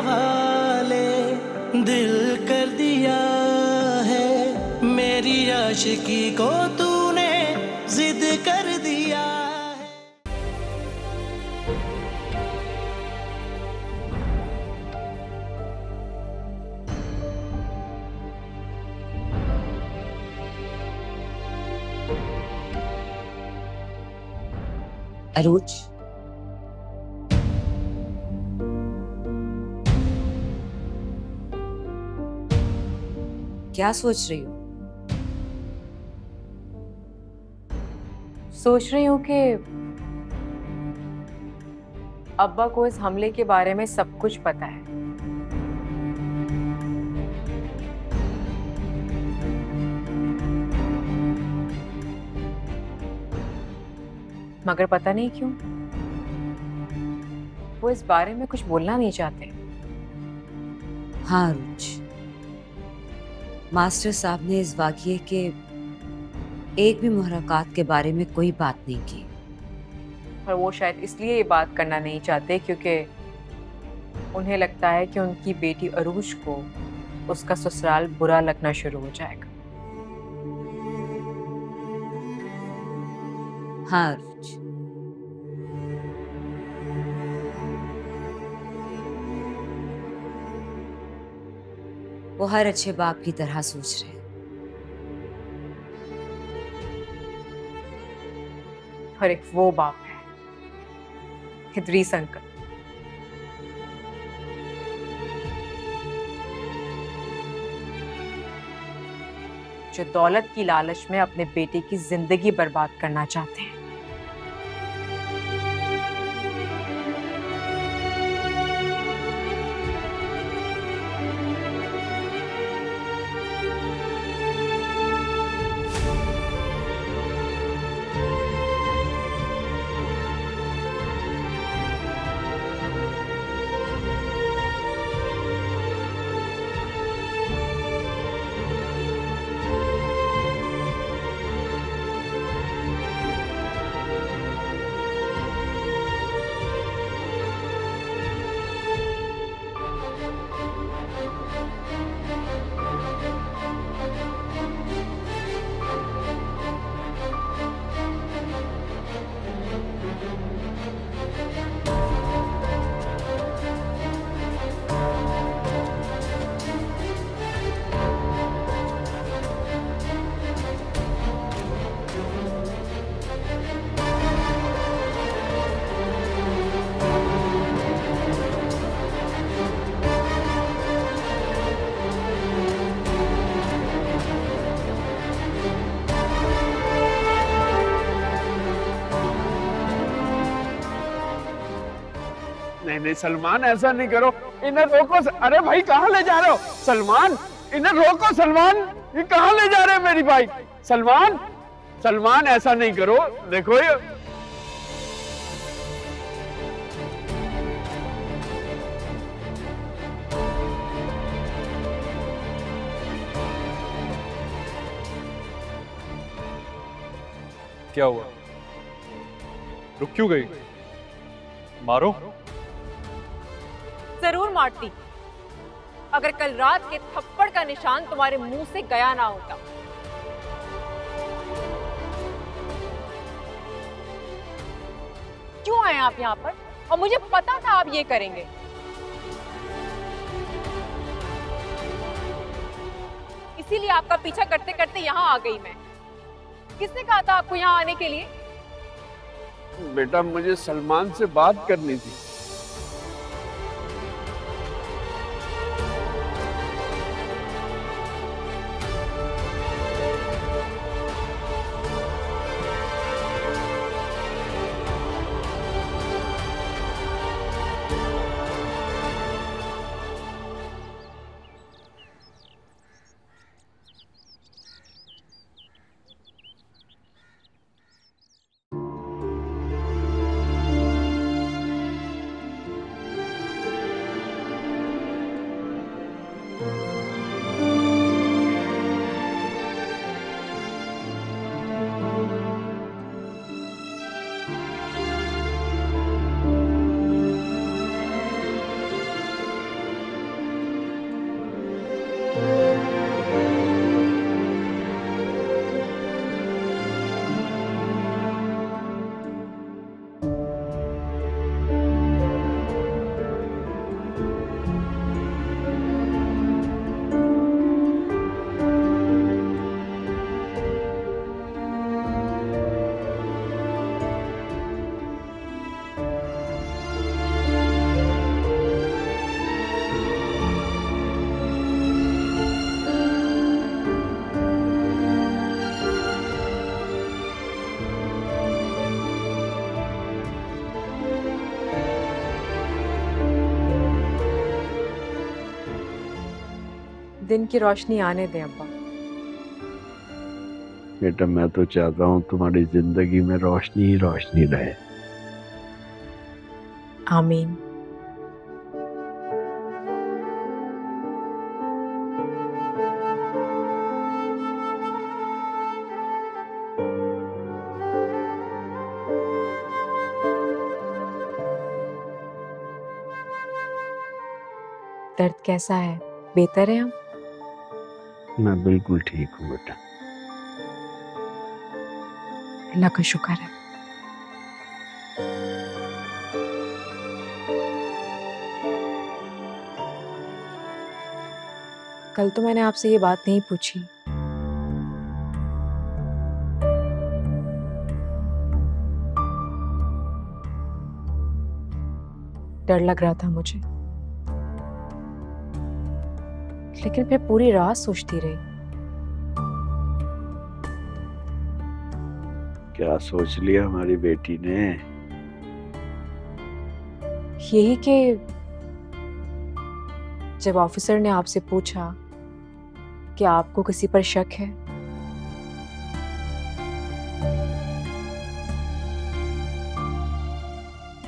हवाले दिल कर दिया है, मेरी आशिकी को तूने जिद कर दिया है। अरूज, क्या सोच रही हो? सोच रही हूँ कि अब्बा को इस हमले के बारे में सब कुछ पता है। मगर पता नहीं क्यों वो इस बारे में कुछ बोलना नहीं चाहते। हाँ अरूज, मास्टर साहब ने इस वाक़ये के एक भी मुहर्रकात के बारे में कोई बात नहीं की। और वो शायद इसलिए ये बात करना नहीं चाहते क्योंकि उन्हें लगता है कि उनकी बेटी अरूज को उसका ससुराल बुरा लगना शुरू हो जाएगा। हाँ अरूज, वो हर अच्छे बाप की तरह सोच रहे हैं। और एक वो बाप है इदरीस अंकल, जो दौलत की लालच में अपने बेटे की जिंदगी बर्बाद करना चाहते हैं। नहीं नहीं सलमान, ऐसा नहीं करो, इन्हें रोको। अरे भाई कहाँ ले जा रहे हो सलमान? इन्हें रोको सलमान, ये कहाँ ले जा रहे हैं मेरी बाइक? सलमान, सलमान ऐसा नहीं करो, देखो ये क्या हुआ? रुक क्यों गई? मारो। जरूर मारती अगर कल रात के थप्पड़ का निशान तुम्हारे मुंह से गया ना होता। क्यों आए आप यहाँ पर? और मुझे पता था आप ये करेंगे। इसीलिए आपका पीछा करते करते यहाँ आ गई मैं। किसने कहा था आपको यहाँ आने के लिए? बेटा मुझे सलमान से बात करनी थी। दिन की रोशनी आने दें अब्बा। बेटा मैं तो चाहता हूँ तुम्हारी जिंदगी में रोशनी ही रोशनी रहे। आमीन। दर्द कैसा है? बेहतर है? हम मैं बिल्कुल ठीक हूँ बेटा। अल्लाह का शुक्र है। कल तो मैंने आपसे ये बात नहीं पूछी। डर लग रहा था मुझे, लेकिन फिर पूरी रात सोचती रही। क्या सोच लिया हमारी बेटी ने? यही कि जब ऑफिसर ने आपसे पूछा कि आपको किसी पर शक है,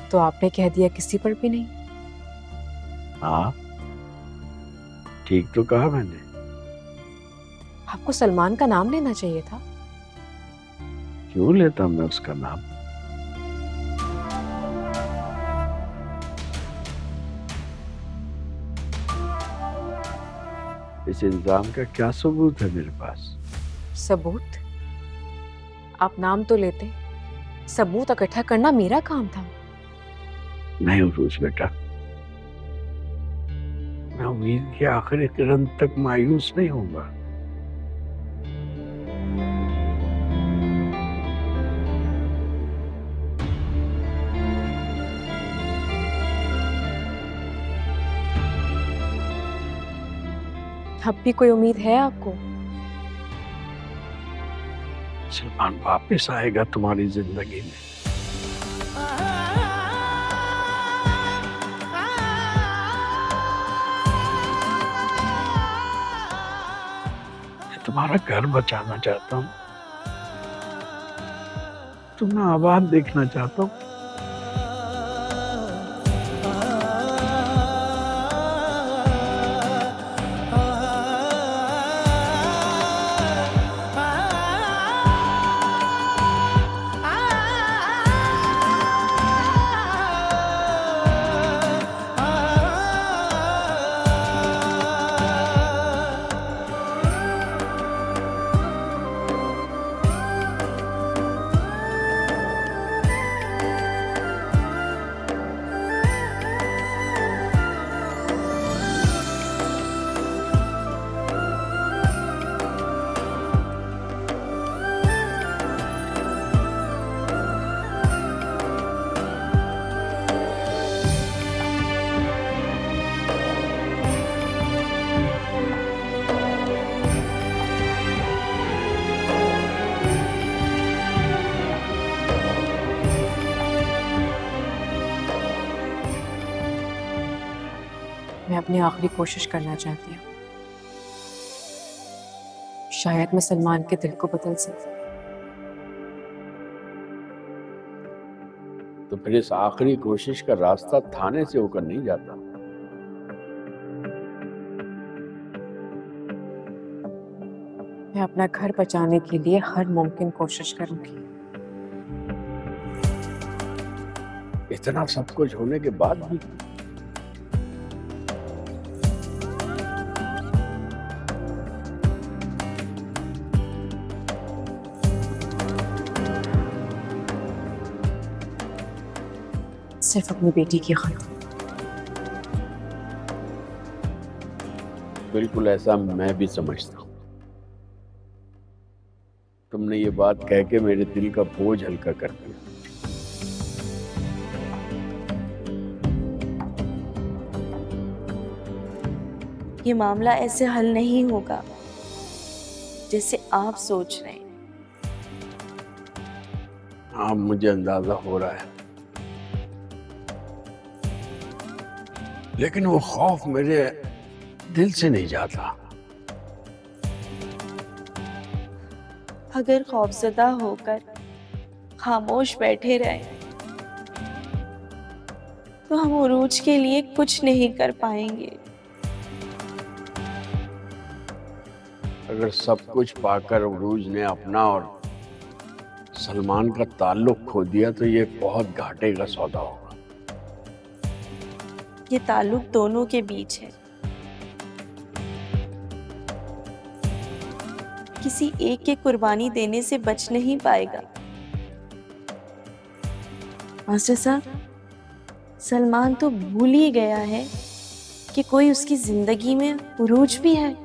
तो आपने कह दिया किसी पर भी नहीं। हाँ ठीक तो कहा मैंने। आपको सलमान का नाम लेना चाहिए था। क्यों लेता मैं उसका नाम? इस इल्जाम का क्या सबूत है मेरे पास? सबूत? आप नाम तो लेते, सबूत इकट्ठा करना मेरा काम था। नहीं उरूज बेटा, मैं उम्मीद के आखिरी किरण तक मायूस नहीं होऊंगा। अब भी कोई उम्मीद है आपको? सलमान वापस आएगा तुम्हारी जिंदगी में। तुम्हारा घर बचाना चाहता हूँ, तुम्हें आबाद देखना चाहता हूँ। मैं अपनी आखिरी कोशिश करना चाहती हूँ। शायद मैं सलमान के दिल को बदल सकती। तो फिर इस आखिरी कोशिश का रास्ता थाने से होकर नहीं जाता। मैं अपना घर बचाने के लिए हर मुमकिन कोशिश करूंगी। इतना सब कुछ होने के बाद भी सिर्फ अपनी बेटी की खातिर। बिल्कुल ऐसा मैं भी समझता हूँ। तुमने ये बात कह के मेरे दिल का बोझ हल्का कर दिया। ये मामला ऐसे हल नहीं होगा जैसे आप सोच रहे हैं। हाँ मुझे अंदाजा हो रहा है, लेकिन वो खौफ मेरे दिल से नहीं जाता। अगर खौफजदा होकर खामोश बैठे रहे तो हम उरूज के लिए कुछ नहीं कर पाएंगे। अगर सब कुछ पाकर उरूज ने अपना और सलमान का ताल्लुक खो दिया तो ये बहुत घाटे का सौदा होगा। ये ताल्लुक दोनों के बीच है, किसी एक के कुर्बानी देने से बच नहीं पाएगा। मास्टर साहब, सलमान तो भूल ही गया है कि कोई उसकी जिंदगी में उरूज भी है।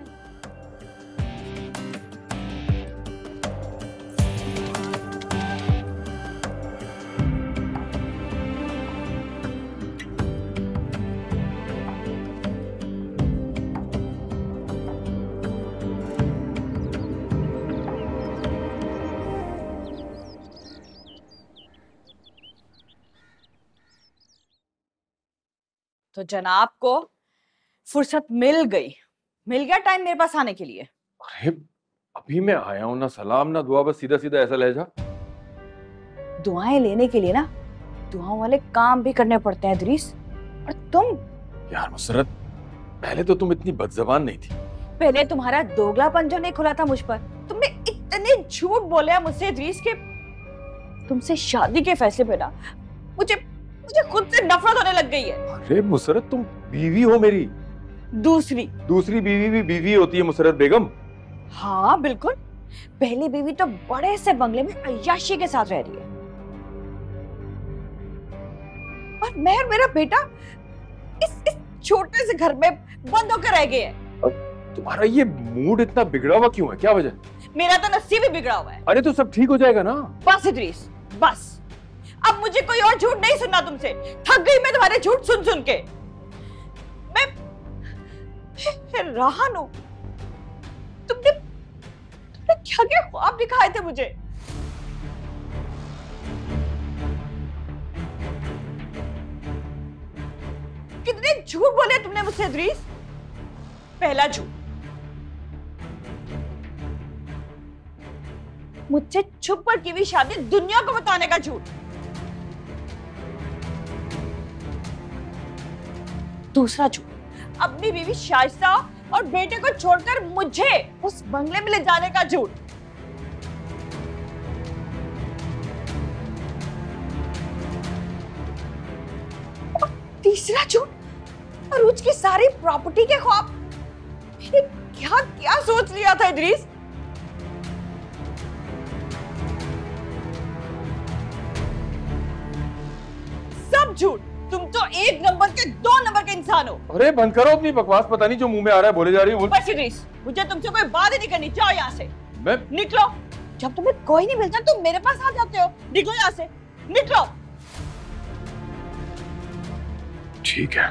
तो जनाब को फुर्सत मिल गया टाइम मेरे पास आने के लिए। अरे अभी मैं आया हूं, ना सलाम ना दुआ, बस सीधा सीधा ऐसा लहजा। दुआएं लेने के लिए ना दुआओं वाले काम भी करने पड़ते हैं इदरीस। और तुम यार मुसरत, पहले तो तुम इतनी बदजबान नहीं थी। पहले तुम्हारा दोगलापन जो नहीं खुला था मुझ पर, तुमने इतने झूठ बोले मुझसे इदरीस के तुमसे शादी के फैसले पे ना मुझे खुद से नफरत होने लग गई है। अरे मुसरत, तुम बीवी हो मेरी। दूसरी बीवी भी बीवी होती है मुसरत बेगम। हाँ बिल्कुल, पहली बीवी तो बड़े से बंगले में अय्याशी के साथ रह रही है, और मैं और मेरा बेटा इस छोटे से घर में बंद होकर रह गए हैं। तुम्हारा ये मूड इतना बिगड़ा हुआ क्यों है, क्या वजह? मेरा तो नसीब ही बिगड़ा हुआ है। अरे तो सब ठीक हो जाएगा ना। बस इदरीस, बस अब मुझे कोई और झूठ नहीं सुनना तुमसे। थक गई मैं तुम्हारे झूठ सुन सुन के। मैं राहन हूं। तुमने क्या क्या ख्वाब दिखाए थे मुझे। कितने झूठ बोले तुमने मुझसे इदरीस। पहला झूठ, मुझसे छुप कर की हुई शादी दुनिया को बताने का झूठ। दूसरा झूठ, अपनी बीवी शाइस्ता और बेटे को छोड़कर मुझे उस बंगले में ले जाने का झूठ। और तीसरा झूठ, अरूज की सारी प्रॉपर्टी के ख्वाब। मैंने क्या क्या सोच लिया था इदरीस। सब झूठ। तुम तो एक नंबर के दो नंबर के इंसान हो। अरे बंद करो अपनी बकवास, पता नहीं जो मुंह में आ रहा है बोले जा रही है। बस इदरीस, मुझे तुमसे कोई बात ही नहीं करनी। जाओ यहाँ से। मैं निकलो। जब तुम्हें कोई नहीं मिलता तुम मेरे पास आ जाते हो। निकलो यहाँ से, निकलो। ठीक है।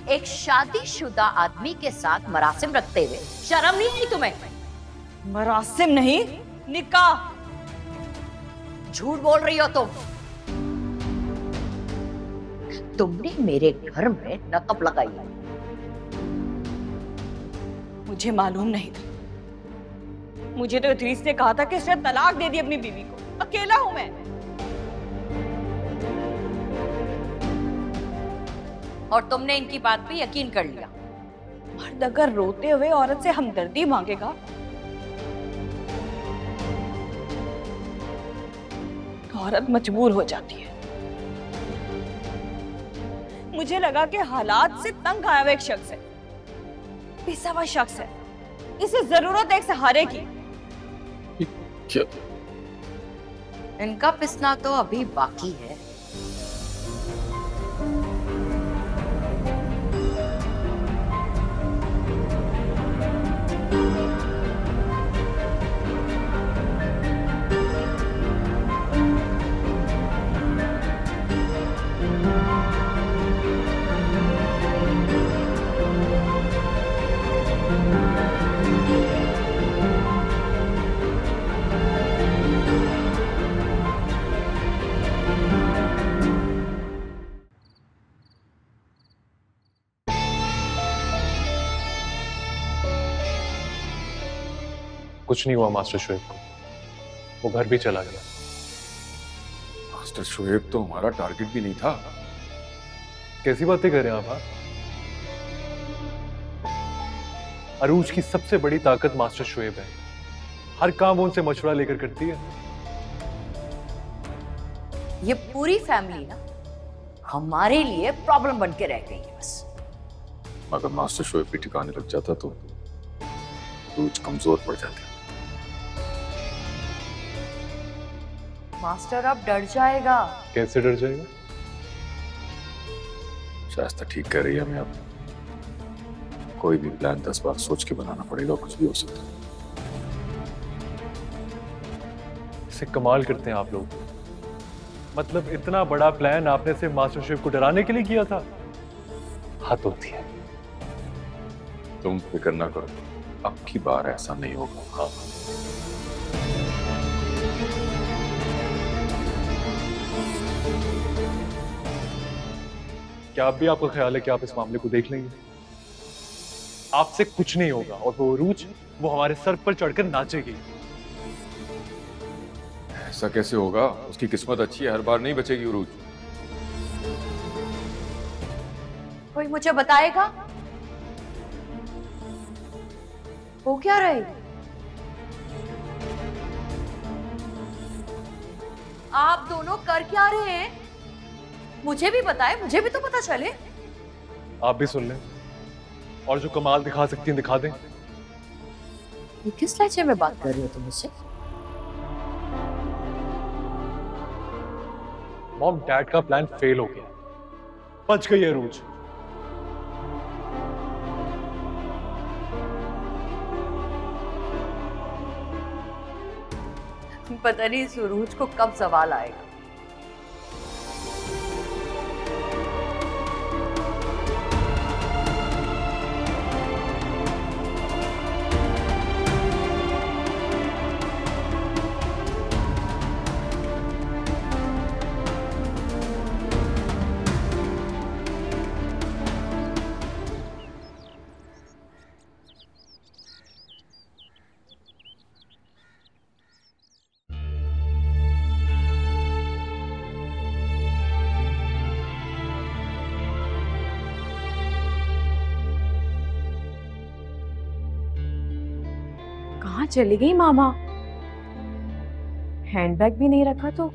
एक शादीशुदा आदमी के साथ मरासिम रखते हुए शर्म नहीं आई तुम्हें? मरासिम नहीं, निकाह। झूठ बोल रही हो तुमने मेरे घर में नकब लगाई है। मुझे मालूम नहीं था। मुझे तो इदरीस ने कहा था कि उसने तलाक दे दी अपनी बीवी को। अकेला हूं मैं। और तुमने इनकी बात पे यकीन कर लिया। मर्द अगर रोते हुए औरत से हमदर्दी मांगेगा तो औरत मजबूर हो जाती है। मुझे लगा कि हालात से तंग आया हुआ एक शख्स है, पिसा हुआ शख्स है, इसे जरूरत है एक सहारे की। क्या? इनका पिसना तो अभी बाकी है। कुछ नहीं हुआ मास्टर शोएब को, वो घर भी चला गया। मास्टर शोएब तो हमारा टारगेट भी नहीं था। कैसी बातें कर रहे हैं आप? अरूज की सबसे बड़ी ताकत मास्टर शोएब है, हर काम वो उनसे मशवरा लेकर करती है। ये पूरी फैमिली ना हमारे लिए प्रॉब्लम बन के रह गई है बस। अगर मास्टर शोएब भी ठिकाने लग जाता तो अरूज कमजोर पड़ जाती। मास्टर अब डर जाएगा। कैसे डर जाएगा? शायद ठीक कह रही है। हमें अब कोई भी प्लान 10 बार सोच के बनाना पड़ेगा, कुछ भी हो सकता है। इसे कमाल करते हैं आप लोग। मतलब इतना बड़ा प्लान आपने सिर्फ मास्टर शेफ को डराने के लिए किया था? हद होती है। तुम फिक्र ना करो, अब की बार ऐसा नहीं होगा। हाँ, क्या अब भी आपका ख्याल है कि आप इस मामले को देख लेंगे? आपसे कुछ नहीं होगा और वो अरूज वो हमारे सर पर चढ़कर नाचेगी। ऐसा कैसे होगा? उसकी किस्मत अच्छी है, हर बार नहीं बचेगी अरूज। कोई मुझे बताएगा वो क्या रहे? आप दोनों कर क्या रहे हैं? मुझे भी बताए, मुझे भी तो पता चले। आप भी सुन लें और जो कमाल दिखा सकती हैं दिखा दें। ये किस लहजे में बात कर रही हो तुम मुझसे? मॉम, डैड का प्लान फेल हो गया, बच गई अरूज। पता नहीं इस अरूज को कब सवाल आएगा। कहाँ चली गई मामा? हैंडबैग भी नहीं रखा तो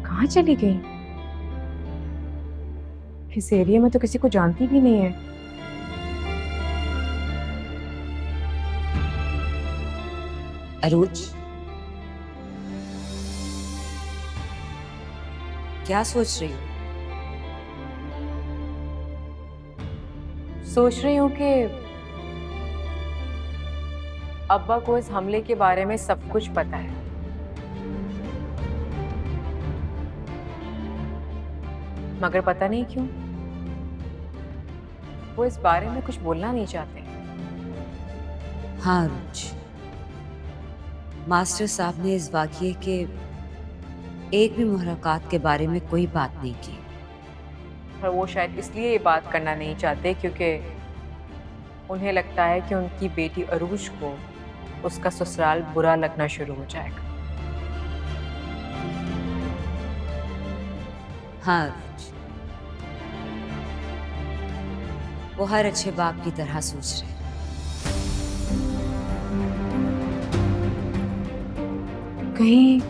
कहाँ चली गई? इस एरिया में तो किसी को जानती भी नहीं है। अरूज, क्या सोच रही हो? सोच रही हूँ कि अब्बा को इस हमले के बारे में सब कुछ पता है, मगर पता नहीं क्यों वो इस बारे में कुछ बोलना नहीं चाहते। हाँ अरूज, मास्टर साहब ने इस वाकये के एक भी मुहर्रकात के बारे में कोई बात नहीं की। और वो शायद इसलिए ये बात करना नहीं चाहते क्योंकि उन्हें लगता है कि उनकी बेटी अरूज को उसका ससुराल बुरा लगना शुरू हो जाएगा। हाँ अरूज, वो हर अच्छे बाप की तरह सोच रहे हैं। कहीं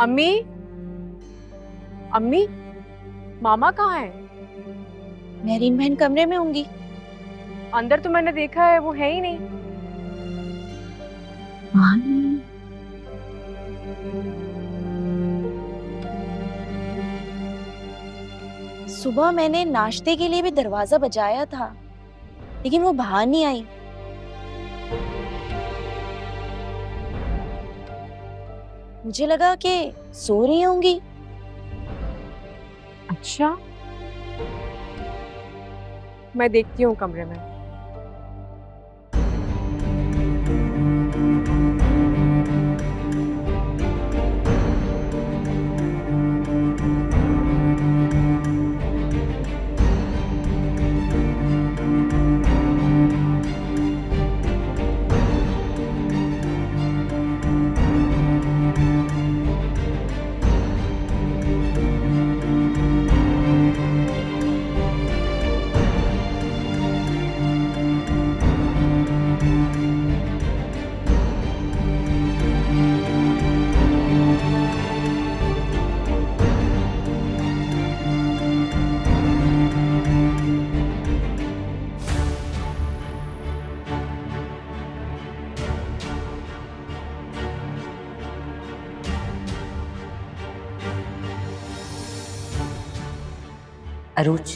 अम्मी, अम्मी, मामा कहाँ है? मेहरीन बहन कमरे में होंगी। अंदर तो मैंने देखा है, वो है ही नहीं। सुबह मैंने नाश्ते के लिए भी दरवाजा बजाया था, लेकिन वो बाहर नहीं आई। मुझे लगा कि सो रही होंगी। अच्छा, मैं देखती हूँ कमरे में। अरूज,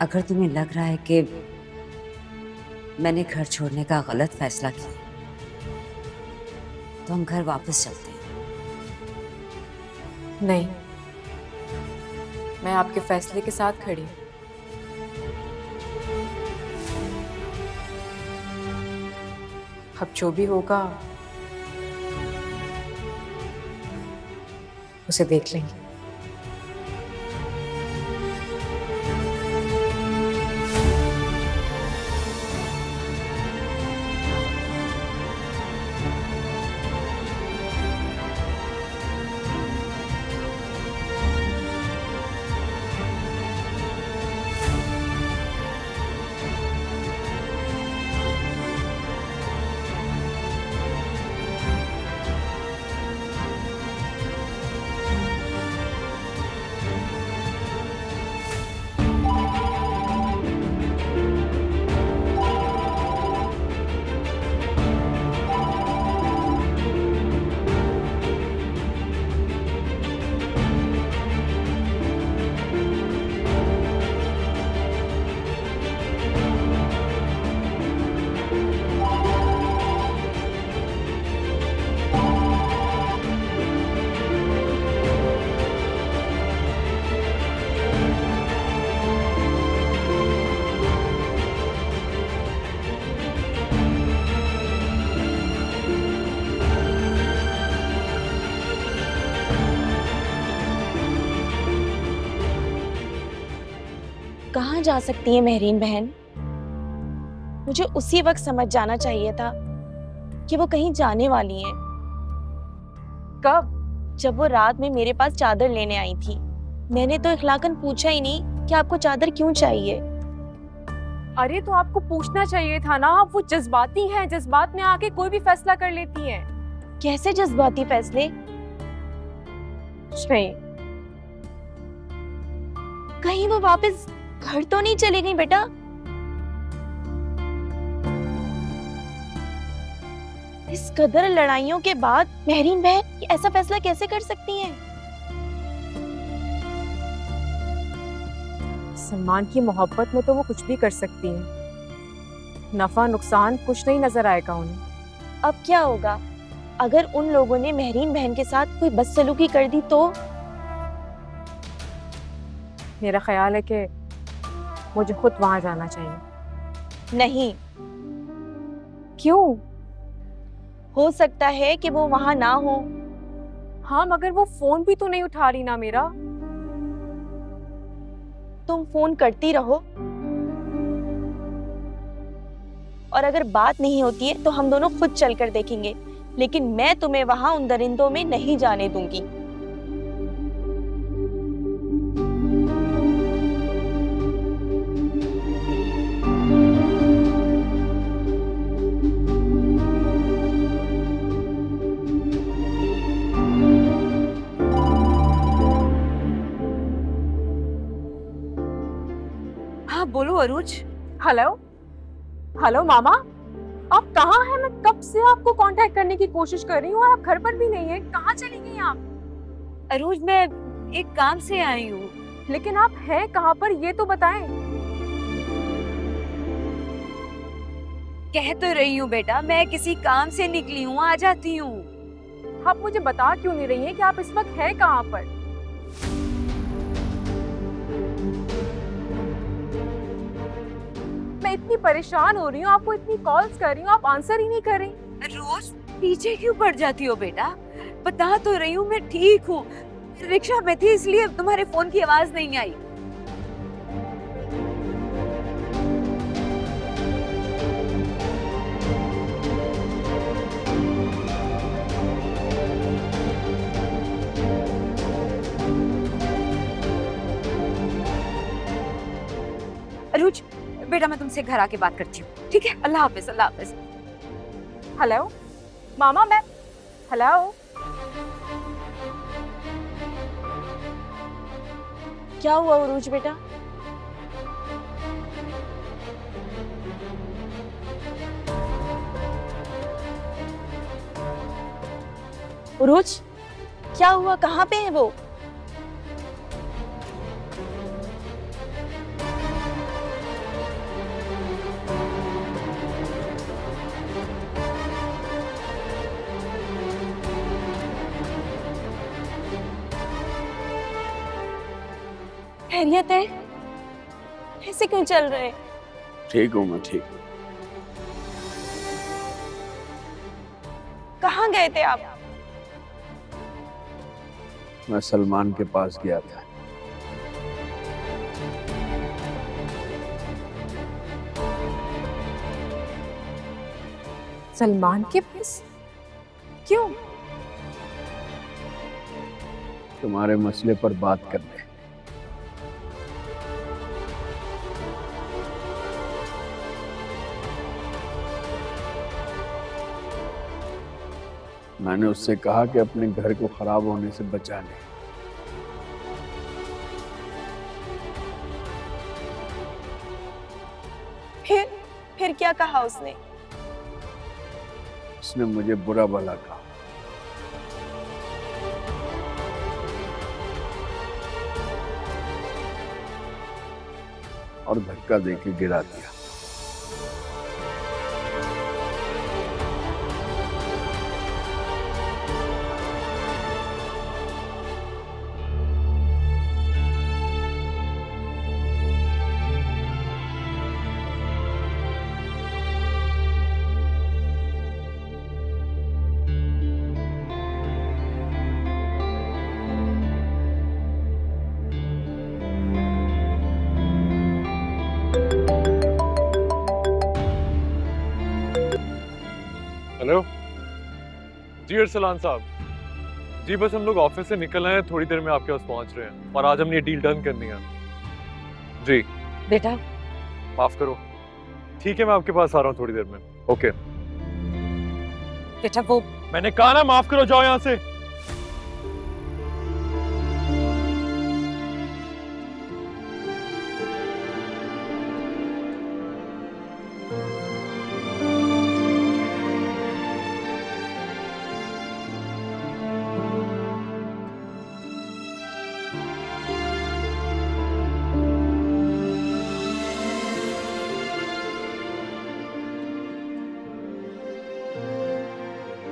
अगर तुम्हें लग रहा है कि मैंने घर छोड़ने का गलत फैसला किया तो हम घर वापस चलते हैं। नहीं, मैं आपके फैसले के साथ खड़ी हूँ। अब जो भी होगा उसे देख लेंगे। कहाँ जा सकती है मेहरीन बहन? मुझे उसी वक्त समझ जाना चाहिए था कि वो कहीं जाने वाली हैं। कब? जब वो रात में मेरे पास चादर लेने आई थी। मैंने तो इखलाकन पूछा ही नहीं कि आपको चादर क्यों चाहिए। अरे तो आपको पूछना चाहिए था ना, वो जज्बाती हैं, जज्बात में आके कोई भी फैसला कर लेती हैं। कैसे जज्बाती फैसले? नहीं, कहीं वो वापस घर तो नहीं चली गई बेटा? इस कदर लड़ाइयों के बाद मेहरीन बहन ऐसा फैसला कैसे कर सकती हैं? सलमान की मोहब्बत में तो वो कुछ भी कर सकती हैं। नफा नुकसान कुछ नहीं नजर आएगा उन्हें। अब क्या होगा अगर उन लोगों ने मेहरीन बहन के साथ कोई बदसलूकी कर दी तो? मेरा ख्याल है कि मुझे खुद वहां जाना चाहिए। नहीं। क्यों? हो सकता है कि वो वहां ना हो। हाँ, मगर वो फोन भी तो नहीं उठा रही ना मेरा। तुम फोन करती रहो और अगर बात नहीं होती है तो हम दोनों खुद चलकर देखेंगे, लेकिन मैं तुम्हें वहां उन दरिंदों में नहीं जाने दूंगी। हाँ बोलो अरूज। हेलो हेलो मामा, आप कहाँ हैं? मैं कब से आपको कांटेक्ट करने की कोशिश कर रही हूँ और आप घर पर भी नहीं है। कहाँ चली गई आप? अरूज, मैं एक काम से आई हूँ। लेकिन आप हैं कहाँ पर, ये तो बताएं। कह तो रही हूँ बेटा, मैं किसी काम से निकली हूँ, आ जाती हूँ। आप मुझे बता क्यों नहीं रही हैं कि आप इस वक्त हैं कहाँ पर? मैं इतनी परेशान हो रही हूँ, आपको इतनी कॉल्स कर रही हूँ, आप आंसर ही नहीं कर रही। रोज पीछे क्यों पड़ जाती हो बेटा? बता तो रही हूँ मैं ठीक हूँ। रिक्शा में थी इसलिए तुम्हारे फोन की आवाज नहीं आई। अरुज बेटा, मैं तुमसे घर आके बात करती हूँ, ठीक है? अल्लाह हाफिज, अल्लाह हाफिज। हेलो मामा, मैं हेलो। क्या हुआ उरूज बेटा? उरूज, क्या हुआ? कहाँ पे है वो? खैरियत है? ऐसे क्यों चल रहे? ठीक हूँ मैं, ठीक हूँ। कहाँ गए थे आप? मैं सलमान के पास गया था। सलमान के पास? क्यों? तुम्हारे मसले पर बात करने। मैंने उससे कहा कि अपने घर को खराब होने से बचा ले। फिर क्या कहा उसने? उसने मुझे बुरा भला कहा। और धक्का देके गिरा दिया। हेलो जी अरसलान साहब, जी बस हम लोग ऑफिस से निकल आए हैं, थोड़ी देर में आपके पास पहुंच रहे हैं और आज हमने ये डील डन करनी है। जी बेटा माफ करो। ठीक है, मैं आपके पास आ रहा हूँ थोड़ी देर में। ओके बेटा, वो मैंने कहा ना माफ करो, जाओ यहाँ से।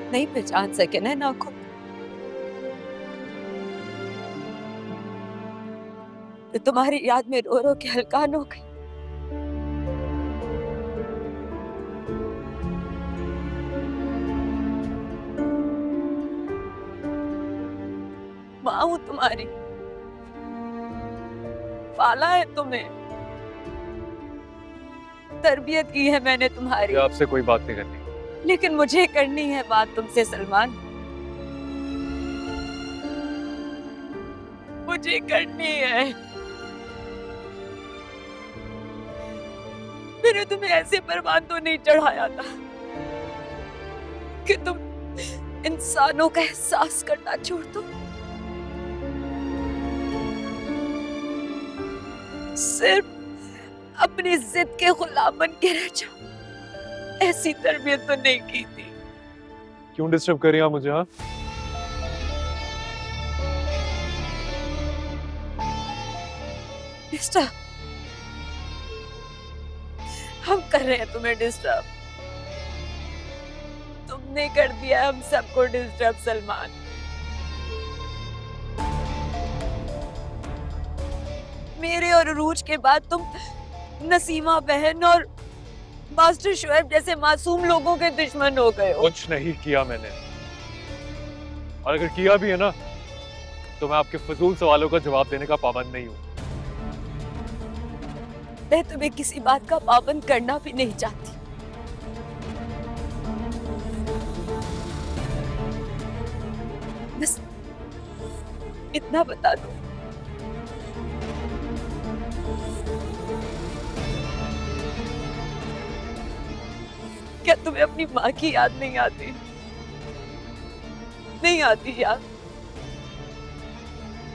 नहीं पहचान सके ना ना को, तो तुम्हारी याद में रो रो के हलकान हो गई। माँ हूं तुम्हारी, पाला है तुम्हें, तरबियत की है मैंने तुम्हारी। आपसे कोई बात नहीं करनी, लेकिन मुझे करनी है बात तुमसे सलमान, मुझे करनी है। मैंने तुम्हें ऐसे परवान तो नहीं चढ़ाया था कि तुम इंसानों का एहसास करना छोड़ दो, सिर्फ अपनी जिद के गुलाम बन के रह जाओ। ऐसी तरबियत तो नहीं की थी। क्यों डिस्टर्ब कर रही हैं आप मुझे? हाँ, डिस्टर्ब? हम कर रहे हैं तुम्हें डिस्टर्ब? तुमने कर दिया हम सबको डिस्टर्ब सलमान। मेरे और अरूज के बाद तुम नसीमा बहन और मास्टर शुएब जैसे मासूम लोगों के दुश्मन हो गए हो। कुछ नहीं किया मैंने, और अगर किया भी है ना तो मैं आपके फजूल सवालों का जवाब देने का पाबंद नहीं हूँ। मैं तुम्हें किसी बात का पाबंद करना भी नहीं चाहती। बस इतना बता दो, क्या तुम्हें अपनी माँ की याद नहीं आती? नहीं आती याद?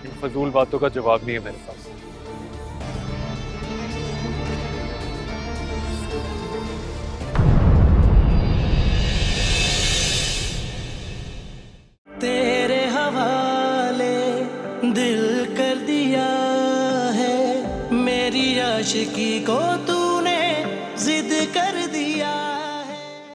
इन फजूल बातों का जवाब नहीं है मेरे पास। तेरे हवाले दिल कर दिया है, मेरी आशिकी को तू